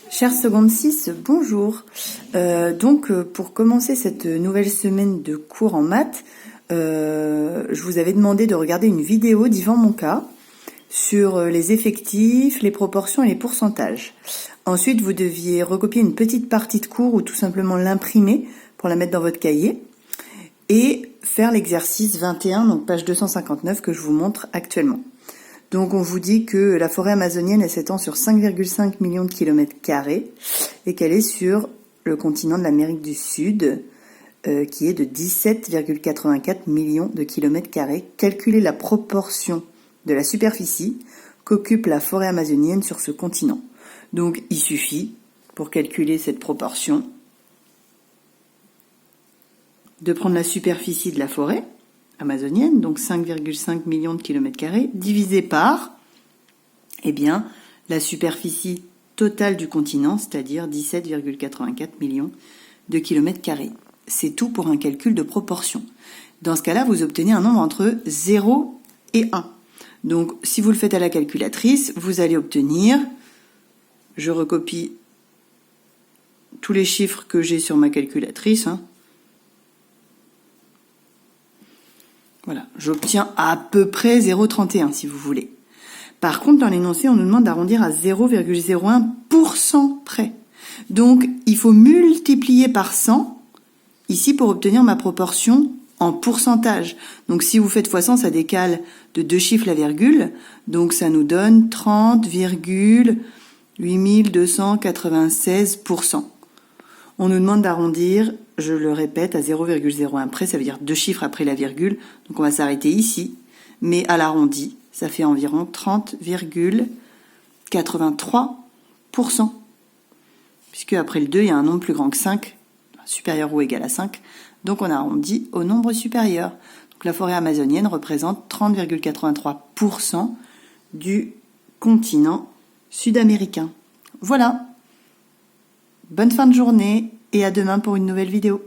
Chère seconde 6, bonjour. Pour commencer cette nouvelle semaine de cours en maths, je vous avais demandé de regarder une vidéo d'Yvan Monca sur les effectifs, les proportions et les pourcentages. Ensuite, vous deviez recopier une petite partie de cours ou tout simplement l'imprimer pour la mettre dans votre cahier et faire l'exercice 21, donc page 259 que je vous montre actuellement. Donc on vous dit que la forêt amazonienne elle s'étend sur 5,5 millions de kilomètres carrés et qu'elle est sur le continent de l'Amérique du Sud qui est de 17,84 millions de kilomètres carrés. Calculez la proportion de la superficie qu'occupe la forêt amazonienne sur ce continent. Donc il suffit, pour calculer cette proportion, de prendre la superficie de la forêt amazonienne, donc 5,5 millions de kilomètres carrés, divisé par, la superficie totale du continent, c'est-à-dire 17,84 millions de kilomètres carrés. C'est tout pour un calcul de proportion. Dans ce cas-là, vous obtenez un nombre entre 0 et 1. Donc, si vous le faites à la calculatrice, vous allez obtenir, je recopie tous les chiffres que j'ai sur ma calculatrice, Voilà, j'obtiens à peu près 0,31 si vous voulez. Par contre, dans l'énoncé, on nous demande d'arrondir à 0,01% près. Donc, il faut multiplier par 100 ici pour obtenir ma proportion en pourcentage. Donc, si vous faites x 100, ça décale de 2 chiffres la virgule. Donc, ça nous donne 30,8296%. On nous demande d'arrondir, je le répète, à 0,01 près, ça veut dire 2 chiffres après la virgule. Donc on va s'arrêter ici, mais à l'arrondi, ça fait environ 30,83%. Puisque après le 2, il y a un nombre plus grand que 5, supérieur ou égal à 5, donc on arrondit au nombre supérieur. Donc la forêt amazonienne représente 30,83% du continent sud-américain. Voilà. Bonne fin de journée et à demain pour une nouvelle vidéo.